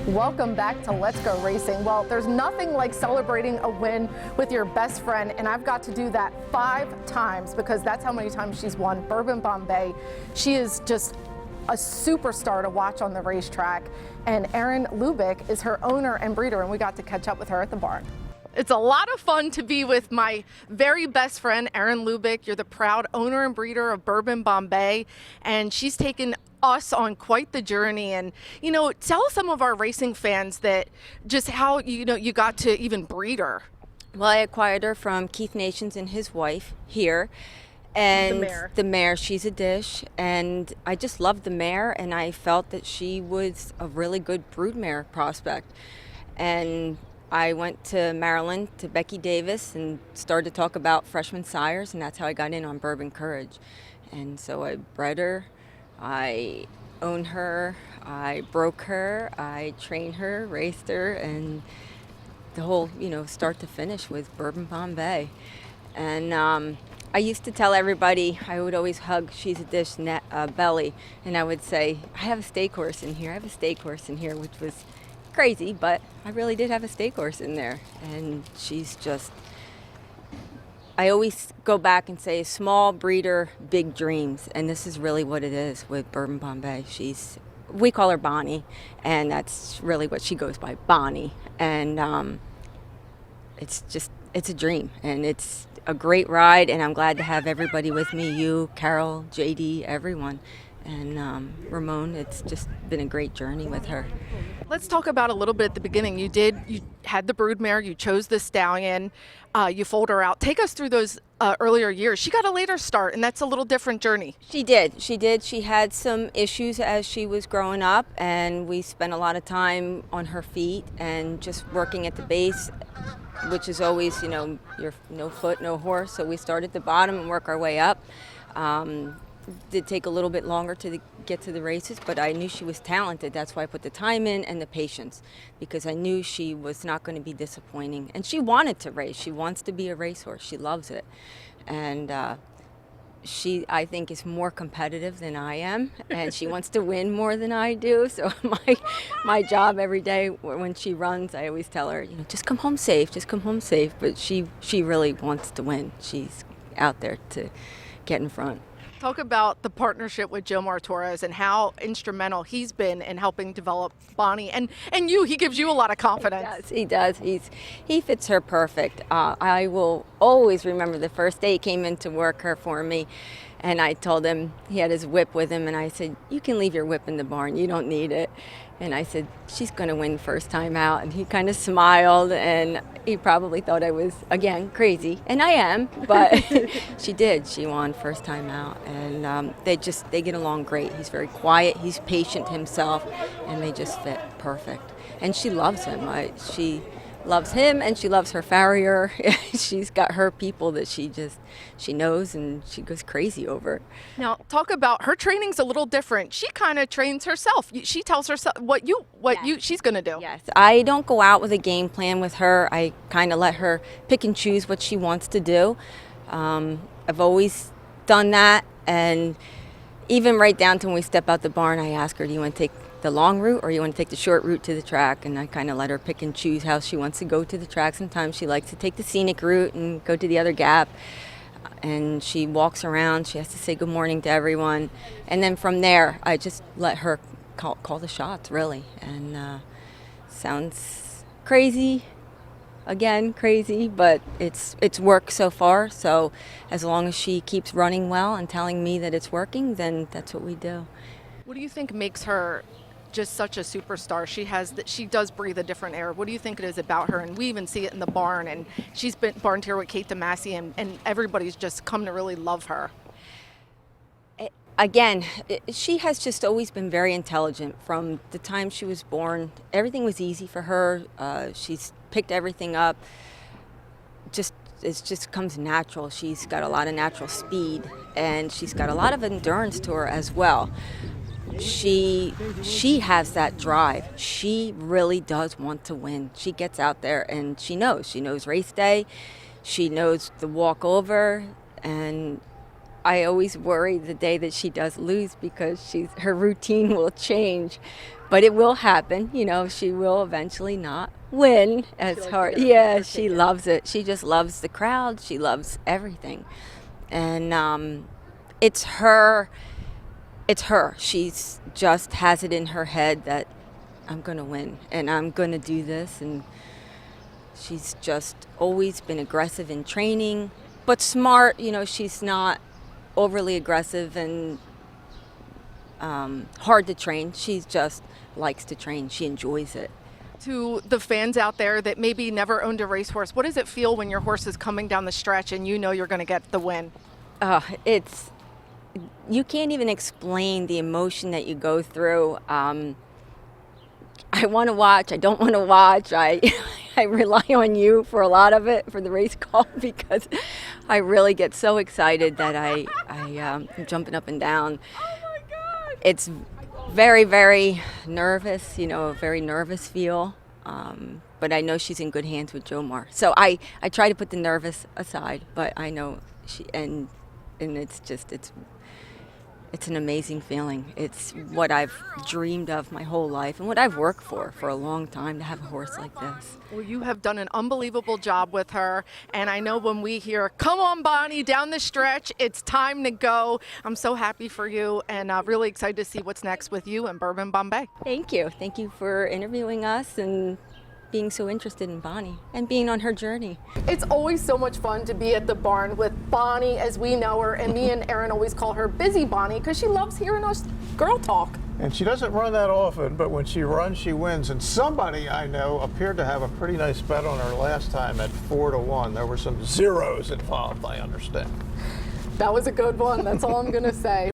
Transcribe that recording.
Welcome back to Let's Go Racing. Well, there's nothing like celebrating a win with your best friend, and I've got to do that 5 times because that's how many times she's won Bourbon Bon Bay. She is just a superstar to watch on the racetrack, and Erin Lubick is her owner and breeder, and we got to catch up with her at the barn. It's a lot of fun to be with my very best friend, Erin Lubick. You're the proud owner and breeder of Bourbon Bon Bay, and she's taken us on quite the journey. And tell some of our racing fans that just how you got to even breed her. Well, I acquired her from Keith Nations and his wife here, and the mare, she's a dish, and I just loved the mare, and I felt that she was a really good broodmare prospect. And I went to Maryland to Becky Davis and started to talk about freshman sires, and that's how I got in on Bourbon Courage. And so I bred her, I owned her, I broke her, I trained her, raced her, and the whole, start to finish with Bourbon Bon Bay. And I used to tell everybody, I would always hug She's a Dish belly, and I would say, I have a stake horse in here, which was crazy, but I really did have a stake horse in there. And she's just, I always go back and say, small breeder, big dreams. And this is really what it is with Bourbon Bon Bay. We call her Bonnie, and that's really what she goes by, Bonnie. And it's a dream, and it's a great ride, and I'm glad to have everybody with me, you, Carol, JD, everyone. And Ramon, it's just been a great journey with her. Let's talk about a little bit at the beginning. You had the broodmare, you chose the stallion, you foaled her out. Take us through those earlier years. She got a later start, and that's a little different journey. She did. She had some issues as she was growing up, and we spent a lot of time on her feet and just working at the base, which is always, you're no foot, no horse. So we start at the bottom and work our way up. Did take a little bit longer to get to the races, but I knew she was talented. That's why I put the time in and the patience, because I knew she was not going to be disappointing. And she wanted to race. She wants to be a racehorse. She loves it. And she, I think, is more competitive than I am, and she wants to win more than I do. So my job every day when she runs, I always tell her, just come home safe, But she really wants to win. She's out there to get in front. Talk about the partnership with Jomar Torres and how instrumental he's been in helping develop Bonnie and you. He gives you a lot of confidence. He does. He fits her perfect. I will always remember the first day he came in to work her for me, and I told him he had his whip with him, and I said, "You can leave your whip in the barn. You don't need it." And I said, "She's going to win first time out." And he kind of smiled, and he probably thought I was, again, crazy. And I am, but she did. She won first time out. And they get along great. He's very quiet. He's patient himself, and they just fit perfect. And she loves him. She loves him, and she loves her farrier. She's got her people that she knows, and she goes crazy over. Now, talk about her training's a little different. She kind of trains herself. She tells herself what she's going to do. Yes, I don't go out with a game plan with her. I kind of let her pick and choose what she wants to do. I've always done that, and even right down to when we step out the barn, I ask her, "Do you want to take the long route or you want to take the short route to the track?" And I kind of let her pick and choose how she wants to go to the track. Sometimes she likes to take the scenic route and go to the other gap, and she walks around. She has to say good morning to everyone, and then from there I just let her call the shots, really. And sounds crazy, but it's worked so far. So as long as she keeps running well and telling me that it's working, then that's what we do. What do you think makes her just such a superstar? She does breathe a different air. What do you think it is about her? And we even see it in the barn, and she's been barned here with Kate DeMasi, and everybody's just come to really love her. Again, she has just always been very intelligent from the time she was born. Everything was easy for her. She's picked everything up. It just comes natural. She's got a lot of natural speed, and she's got a lot of endurance to her as well. She has that drive. She really does want to win. She gets out there, and she knows race day. She knows the walk over, and I always worry the day that she does lose because her routine will change. But it will happen, you know, she will eventually not win as hard. Yeah, she loves it. She just loves the crowd. She loves everything. And it's her. She's just has it in her head that I'm going to win and I'm going to do this. And she's just always been aggressive in training, but smart. You know, she's not overly aggressive and hard to train. She just likes to train. She enjoys it. To the fans out there that maybe never owned a racehorse, what does it feel when your horse is coming down the stretch and you know you're going to get the win? You can't even explain the emotion that you go through. I want to watch. I don't want to watch. I rely on you for a lot of it, for the race call, because I really get so excited that I'm jumping up and down. It's very, very nervous, you know, a very nervous feel. But I know she's in good hands with Jomar. So I try to put the nervous aside, but I know and it's an amazing feeling. It's what I've dreamed of my whole life and what I've worked for a long time, to have a horse like this. Well, you have done an unbelievable job with her, and I know when we hear, come on, Bonnie, down the stretch, it's time to go. I'm so happy for you, and really excited to see what's next with you and Bourbon Bon Bay. Thank you. Thank you for interviewing us and being so interested in Bonnie and being on her journey. It's always so much fun to be at the barn with Bonnie as we know her, and me and Aaron always call her Busy Bonnie because she loves hearing us girl talk. And she doesn't run that often, but when she runs, she wins. And somebody I know appeared to have a pretty nice bet on her last time at 4-1. There were some zeros involved, I understand. That was a good one. That's all I'm going to say.